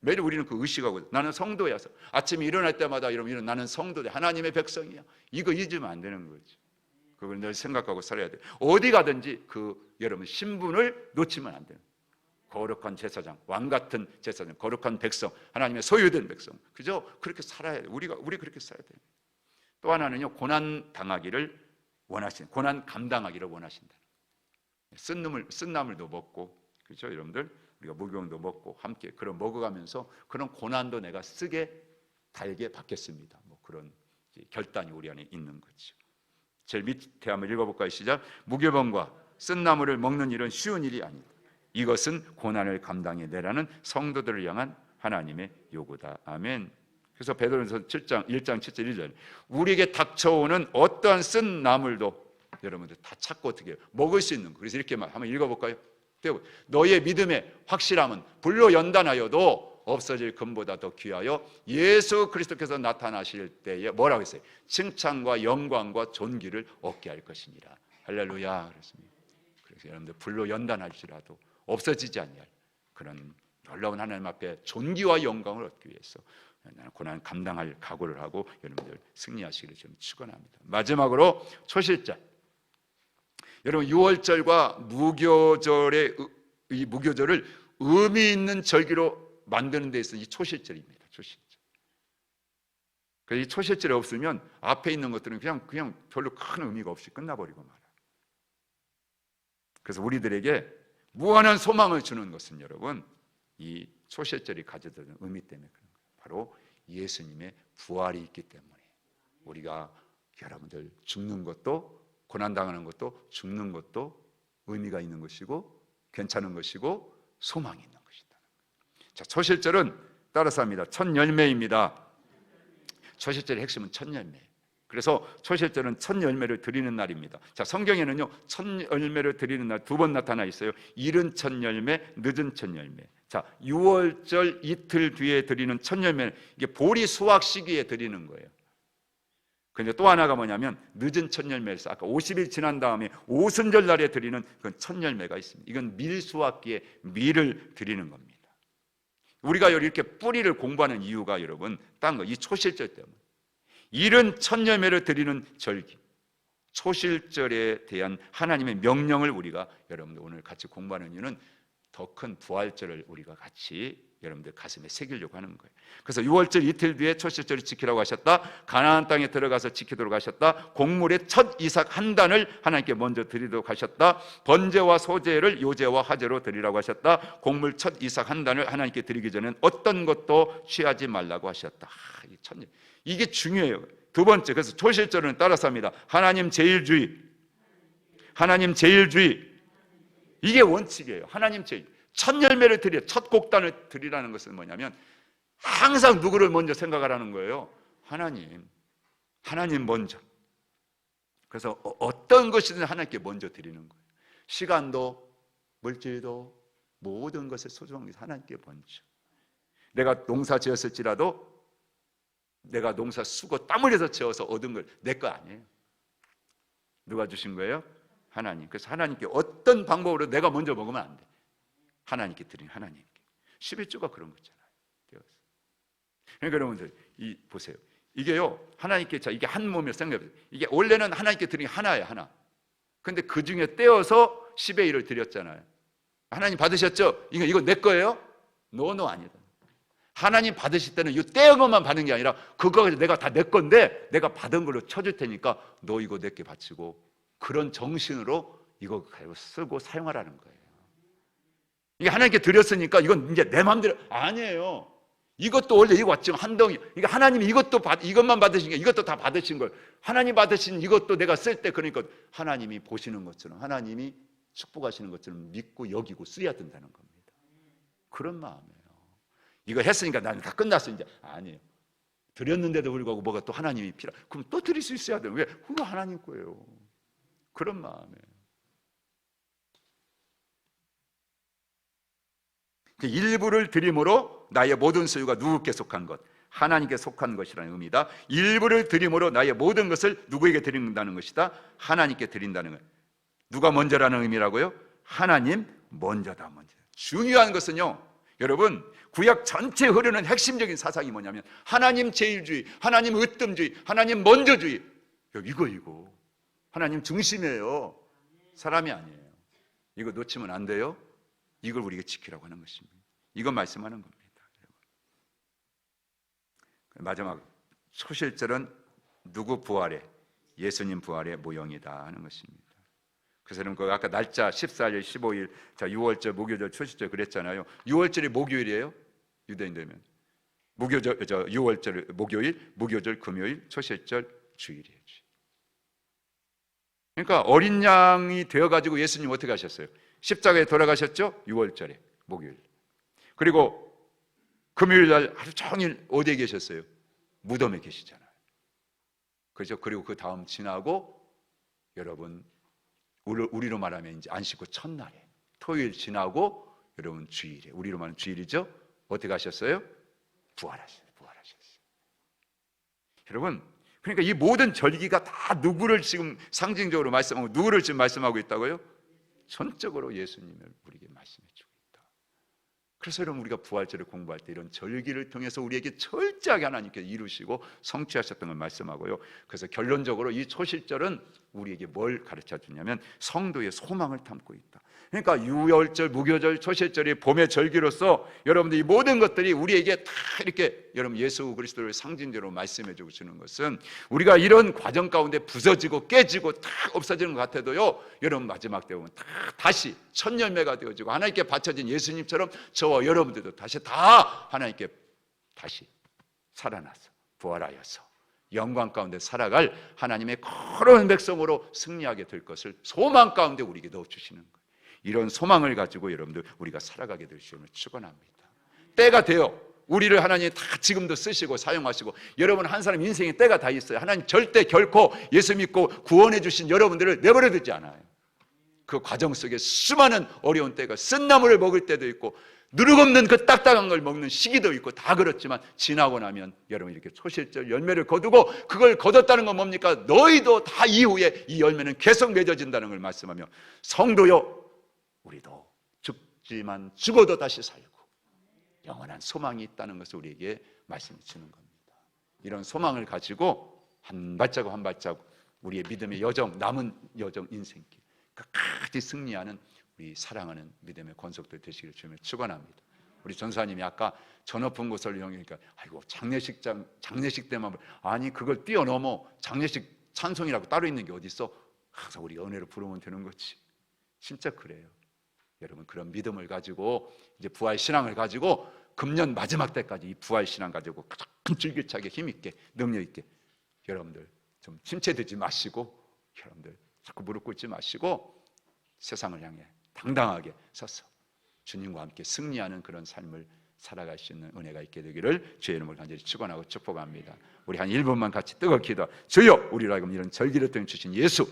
매일 우리는 그 의식하고 나는 성도야서 아침에 일어날 때마다 이러면 나는 성도다, 하나님의 백성이야. 이거 잊으면 안 되는 거죠. 그걸 늘 생각하고 살아야 돼요. 어디 가든지 그 여러분 신분을 놓치면 안 돼요. 거룩한 제사장, 왕 같은 제사장, 거룩한 백성, 하나님의 소유된 백성. 그죠? 그렇게 살아야 돼요. 우리 그렇게 살아야 돼요. 또 하나는요, 고난 당하기를 원하신다. 고난 감당하기를 원하신다. 쓴 나물도 먹고, 그렇죠, 여러분들? 우리가 무교병도 먹고 함께 그런 먹어가면서 그런 고난도 내가 쓰게 달게 받겠습니다. 그런 결단이 우리 안에 있는 거죠. 제일 밑에 한번 읽어볼까요? 시작. 무교병과 쓴 나물을 먹는 일은 쉬운 일이 아니다. 이것은 고난을 감당해내라는 성도들을 향한 하나님의 요구다. 아멘. 그래서 베드로전서 1장 7절 1절 우리에게 닥쳐오는 어떠한 쓴 나물도 여러분들 다 찾고 어떻게 해요? 먹을 수 있는 거. 그래서 이렇게 한번 읽어볼까요? 너의 믿음의 확실함은 불로 연단하여도 없어질 금보다 더 귀하여 예수 그리스도께서 나타나실 때에 뭐라고 했어요? 칭찬과 영광과 존귀를 얻게 할 것이니라. 할렐루야. 그렇습니다. 그래서 여러분들 불로 연단할지라도 없어지지 않냐 그런 놀라운 하나님 앞에 존귀와 영광을 얻기 위해서 고난 감당할 각오를 하고 여러분들 승리하시기를 좀 축원합니다. 마지막으로 초실절. 여러분 6월절과 무교절의 이 무교절을 의미 있는 절기로 만드는 데 있어서 이 초실절입니다. 초실절. 이 초실절이 없으면 앞에 있는 것들은 그냥 별로 큰 의미가 없이 끝나버리고 말아요. 그래서 우리들에게 무한한 소망을 주는 것은 여러분 이 초실절이 가져다는 의미 때문에 그런 거예요. 바로 예수님의 부활이 있기 때문에 우리가 여러분들 죽는 것도, 고난당하는 것도, 죽는 것도 의미가 있는 것이고 괜찮은 것이고 소망이 있는 것이다. 자, 초실절은 따라서 합니다. 첫 열매입니다. 초실절의 핵심은 첫 열매. 그래서 초실절은 첫 열매를 드리는 날입니다. 자, 성경에는요 첫 열매를 드리는 날 두 번 나타나 있어요. 이른 첫 열매, 늦은 첫 열매. 자, 6월절 이틀 뒤에 드리는 첫 열매는 이게 보리 수확 시기에 드리는 거예요. 근데 또 하나가 뭐냐면 늦은 첫 열매에서 아까 50일 지난 다음에 오순절 날에 드리는 그건 첫 열매가 있습니다. 이건 밀 수확기에 밀을 드리는 겁니다. 우리가 이렇게 뿌리를 공부하는 이유가 여러분 딴 거, 이 초실절 때문에. 이른 첫 열매를 드리는 절기, 초실절에 대한 하나님의 명령을 우리가 여러분들 오늘 같이 공부하는 이유는 더 큰 부활절을 우리가 같이 여러분들 가슴에 새기려고 하는 거예요. 그래서 6월절 이틀 뒤에 초실절을 지키라고 하셨다. 가나안 땅에 들어가서 지키도록 하셨다. 곡물의 첫 이삭 한 단을 하나님께 먼저 드리도록 하셨다. 번제와 소제를 요제와 화제로 드리라고 하셨다. 곡물 첫 이삭 한 단을 하나님께 드리기 전에는 어떤 것도 취하지 말라고 하셨다. 이게 중요해요. 두 번째, 그래서 초실절은 따라서 합니다. 하나님 제일주의, 하나님 제일주의. 이게 원칙이에요. 하나님 제일. 첫 열매를 드려, 첫 곡단을 드리라는 것은 뭐냐면 항상 누구를 먼저 생각하라는 거예요. 하나님 먼저. 그래서 어떤 것이든 하나님께 먼저 드리는 거예요. 시간도 물질도 모든 것을 소중한 것을 하나님께 먼저. 내가 농사 지었을지라도 내가 농사 쓰고 땀 흘려서 지어서 얻은 걸 내 거 아니에요. 누가 주신 거예요? 하나님. 그래서 하나님께 어떤 방법으로 내가 먼저 먹으면 안 돼. 하나님께 드리는 하나님께. 11조가 그런 거잖아요. 그러니까 여러분들 보세요. 이게요 하나님께, 자, 이게 한 몸이라고 생각해보세요. 이게 원래는 하나님께 드리는 게 하나예요, 하나. 근데 그 중에 떼어서 10의 1을 드렸잖아요. 하나님 받으셨죠? 이거 내 거예요? 노 아니다. 하나님 받으실 때는 이 떼은 것만 받는 게 아니라 그거 내가 다 내 건데 내가 받은 걸로 쳐줄 테니까 너 이거 내게 바치고, 그런 정신으로 이거 가지고 쓰고 사용하라는 거예요. 이게 하나님께 드렸으니까 이건 이제 내 마음대로 아니에요. 이것도 원래 이거 왔지만 한 덩이. 그러니까 하나님이 이것만 받으신 게, 이것도 다 받으신 걸. 하나님 받으신 이것도 내가 쓸 때, 그러니까 하나님이 보시는 것처럼, 하나님이 축복하시는 것처럼 믿고 여기고 쓰여야 된다는 겁니다. 그런 마음이에요. 이거 했으니까 나는 다 끝났어 이제. 아니에요. 드렸는데도 불구하고 뭐가 또 하나님이 그럼 또 드릴 수 있어야 돼요. 왜? 그거 하나님 거예요. 그런 마음이에요. 일부를 드림으로 나의 모든 소유가 누구께 속한 것? 하나님께 속한 것이라는 의미다. 일부를 드림으로 나의 모든 것을 누구에게 드린다는 것이다? 하나님께 드린다는 것. 누가 먼저라는 의미라고요? 하나님 먼저다. 먼저. 중요한 것은요, 여러분, 구약 전체에 흐르는 핵심적인 사상이 뭐냐면 하나님 제일주의, 하나님 으뜸주의, 하나님 먼저주의. 이거 하나님 중심이에요. 사람이 아니에요. 이거 놓치면 안 돼요. 이걸 우리가 지키라고 하는 것입니다. 이거 말씀하는 겁니다. 마지막, 초실절은 누구 부활에? 예수님 부활의 모형이다 하는 것입니다. 그래서 여러분, 아까 날짜 14일, 15일, 자 6월절, 목요절, 초실절 그랬잖아요. 6월절이 목요일이에요. 유대인 되면 6월절 목요일, 목요절 금요일, 초실절 주일이에요. 그러니까 어린 양이 되어가지고 예수님 어떻게 하셨어요? 십자가에 돌아가셨죠? 6월절에 목요일. 그리고 금요일 날 하루 종일 어디에 계셨어요? 무덤에 계시잖아요. 그렇죠? 그리고 그 다음 지나고 여러분, 우리로 말하면 이제 안식구 첫날에 토요일 지나고 여러분 주일에, 우리로 말하면 주일이죠? 어떻게 하셨어요? 부활하셨어요. 여러분, 그러니까 이 모든 절기가 다 누구를 지금 상징적으로 말씀하고, 누구를 지금 말씀하고 있다고요? 전적으로 예수님을 우리에게 말씀해 주고 있다. 그래서 여러분, 우리가 부활절을 공부할 때 이런 절기를 통해서 우리에게 철저하게 하나님께서 이루시고 성취하셨던 걸 말씀하고요. 그래서 결론적으로 이 초실절은 우리에게 뭘 가르쳐 주냐면 성도의 소망을 담고 있다. 그러니까 유월절, 무교절, 초실절이 봄의 절기로서 여러분들 이 모든 것들이 우리에게 다 이렇게 여러분 예수 그리스도를 상징적으로 말씀해 주시는 것은 우리가 이런 과정 가운데 부서지고 깨지고 다 없어지는 것 같아도요, 여러분 마지막 때 보면 다 다시 첫 열매가 되어지고 하나님께 바쳐진 예수님처럼 저와 여러분들도 다시 다 하나님께 다시 살아나서 부활하여서 영광 가운데 살아갈 하나님의 거룩한 백성으로 승리하게 될 것을 소망 가운데 우리에게 넣어주시는 거예요. 이런 소망을 가지고 여러분들 우리가 살아가게 될 수 있음을 축원합니다. 때가 돼요. 우리를 하나님이 다 지금도 쓰시고 사용하시고, 여러분 한 사람 인생에 때가 다 있어요. 하나님 절대 결코 예수 믿고 구원해 주신 여러분들을 내버려 두지 않아요. 그 과정 속에 수많은 어려운 때가, 쓴나물을 먹을 때도 있고 누룩 없는 그 딱딱한 걸 먹는 시기도 있고 다 그렇지만, 지나고 나면 여러분 이렇게 초실절 열매를 거두고, 그걸 거뒀다는 건 뭡니까? 너희도 다 이후에 이 열매는 계속 맺어진다는 걸 말씀하며, 성도요 우리도 죽지만 죽어도 다시 살고 영원한 소망이 있다는 것을 우리에게 말씀해 주는 겁니다. 이런 소망을 가지고 한 발자국 한 발자국 우리의 믿음의 여정, 남은 여정 인생길 끝까지 승리하는 우리 사랑하는 믿음의 권속들 되시기를 주님을 축원합니다. 우리 전사님이 아까 저 높은 곳을 이용하니까 아이고 장례식 때만, 아니 그걸 뛰어넘어 장례식 찬송이라고 따로 있는 게 어디 있어? 항상 우리가 은혜로 부르면 되는 거지. 진짜 그래요. 여러분 그런 믿음을 가지고 이제 부활 신앙을 가지고 금년 마지막 때까지 이 부활 신앙 가지고 가장 줄기차게 힘있게 능력있게 여러분들 좀 침체되지 마시고, 여러분들 자꾸 무릎 꿇지 마시고 세상을 향해 당당하게 서서 주님과 함께 승리하는 그런 삶을 살아갈 수 있는 은혜가 있게 되기를 주의 이름으로 간절히 축원하고 축복합니다. 우리 한 1분만 같이 뜨겁게 기도. 주여, 우리로 하여금 이런 절기를 통해 주신 예수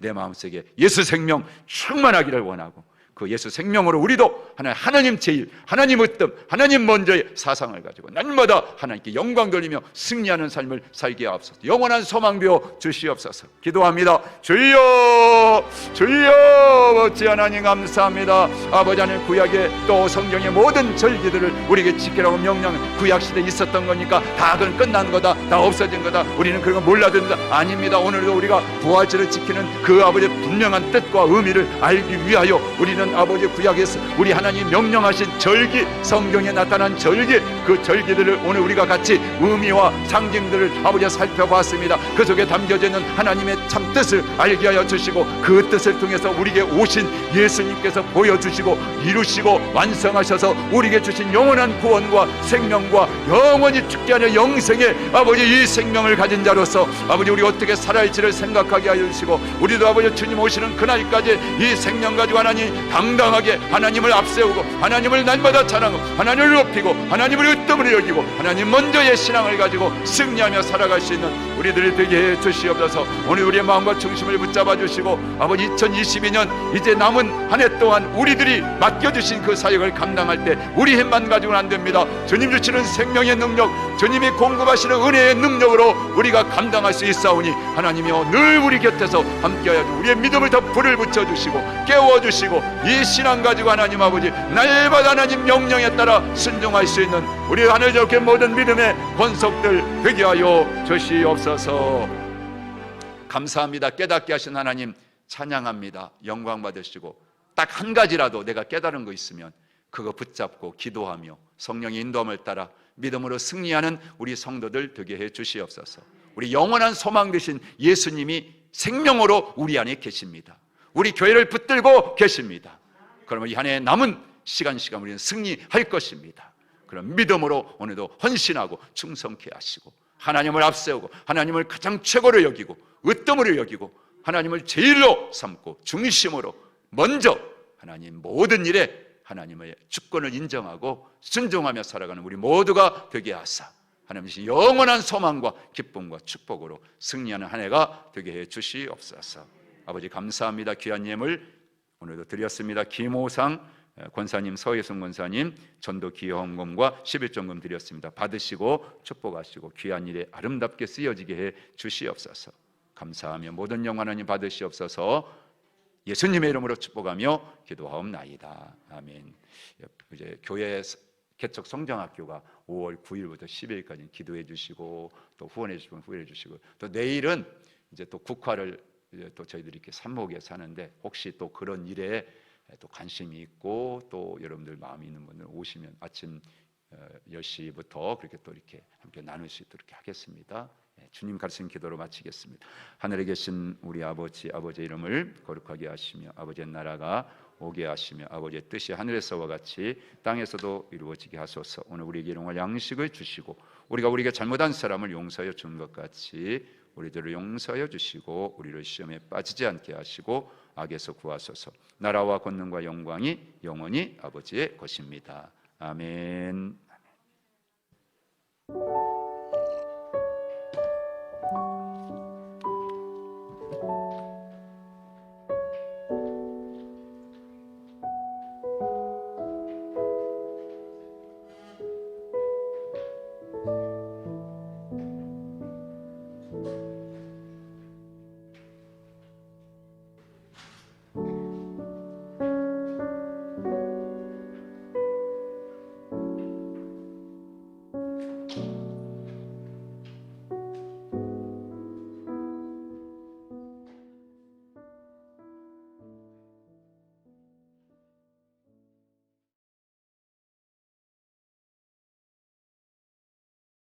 내 마음속에 예수 생명 충만하기를 원하고, 그 예수 생명으로 우리도 하나님 제일, 하나님 으뜸, 하나님 먼저의 사상을 가지고 날마다 하나님께 영광 돌리며 승리하는 삶을 살게 하옵소서. 영원한 소망 되어 주시옵소서. 기도합니다. 주여, 주여, 어찌 하나님 감사합니다. 아버지 하나님, 구약의 또 성경의 모든 절기들을 우리에게 지키라고 명령, 구약 시대에 있었던 거니까 다 그건 끝난 거다, 다 없어진 거다, 우리는 그런 거 몰라도 된다. 아닙니다. 오늘도 우리가 부활절을 지키는 그 아버지의 분명한 뜻과 의미를 알기 위하여 우리는 아버지 구약에서 우리 하나님 명령하신 절기, 성경에 나타난 절기, 그 절기들을 오늘 우리가 같이 의미와 상징들을 아버지 살펴봤습니다. 그 속에 담겨져 있는 하나님의 참 뜻을 알게 하여 주시고, 그 뜻을 통해서 우리에게 오신 예수님께서 보여주시고 이루시고 완성하셔서 우리에게 주신 영원한 구원과 생명과 영원히 죽게 하는 영생의 아버지 이 생명을 가진 자로서 아버지 우리 어떻게 살아야할지를 생각하게 하여 주시고, 우리도 아버지 주님 오시는 그날까지 이 생명 가지고 하나님 당당하게 하나님을 앞세우고 하나님을 날마다 찬양하고 하나님을 높이고 하나님을 으뜸으로 여기고 하나님 먼저의 신앙을 가지고 승리하며 살아갈 수 있는 우리들이 되게 해 주시옵소서. 오늘 우리의 마음과 중심을 붙잡아 주시고, 아버지 2022년 이제 남은 한 해 동안 우리들이 맡겨주신 그 사역을 감당할 때 우리 힘만 가지고는 안 됩니다. 주님 주시는 생명의 능력, 주님이 공급하시는 은혜의 능력으로 우리가 감당할 수 있사오니 하나님이여 늘 우리 곁에서 함께하여 우리의 믿음을 더 불을 붙여주시고 깨워주시고, 이 신앙 가지고 하나님 아버지 날마다 하나님 명령에 따라 순종할 수 있는 우리 하늘적인 모든 믿음의 권속들 되게 하여 주시옵소서. 감사합니다. 깨닫게 하신 하나님 찬양합니다. 영광 받으시고, 딱 한 가지라도 내가 깨달은 거 있으면 그거 붙잡고 기도하며 성령의 인도함을 따라 믿음으로 승리하는 우리 성도들 되게 해 주시옵소서. 우리 영원한 소망 되신 예수님이 생명으로 우리 안에 계십니다. 우리 교회를 붙들고 계십니다. 그러면 이 한 해 남은 시간 우리는 승리할 것입니다. 그런 믿음으로 오늘도 헌신하고 충성케 하시고, 하나님을 앞세우고 하나님을 가장 최고로 여기고 으뜸으로 여기고 하나님을 제일로 삼고 중심으로 먼저 하나님 모든 일에 하나님의 주권을 인정하고 순종하며 살아가는 우리 모두가 되게 하사 하나님의 영원한 소망과 기쁨과 축복으로 승리하는 한 해가 되게 해 주시옵소서. 아버지 감사합니다. 귀한 예물 오늘도 드렸습니다. 김호상 권사님, 서혜순 권사님 전도 기여헌금과 11전금 드렸습니다. 받으시고 축복하시고 귀한 일에 아름답게 쓰여지게 해 주시옵소서. 감사하며 모든 영광 하나님 받으시옵소서. 예수님의 이름으로 축복하며 기도하옵나이다. 아멘. 이제 교회 개척 성장학교가 5월 9일부터 10일까지 기도해 주시고 또 후원해 주시고 후원해 주시고, 또 내일은 이제 또 국화를 또 저희들이 이렇게 산목에 사는데 혹시 또 그런 일에 또 관심이 있고 또 여러분들 마음이 있는 분들 오시면 아침 10시부터 그렇게 또 이렇게 함께 나눌 수 있도록 하겠습니다. 주님 가르친 기도로 마치겠습니다. 하늘에 계신 우리 아버지, 아버지의 이름을 거룩하게 하시며 아버지의 나라가 오게 하시며 아버지의 뜻이 하늘에서와 같이 땅에서도 이루어지게 하소서. 오늘 우리에게 일용할 양식을 주시고 우리가 우리에게 잘못한 사람을 용서하여 준 것 같이 우리들을 용서하여 주시고 우리를 시험에 빠지지 않게 하시고 악에서 구하소서. 나라와 권능과 영광이 영원히 아버지의 것입니다. 아멘.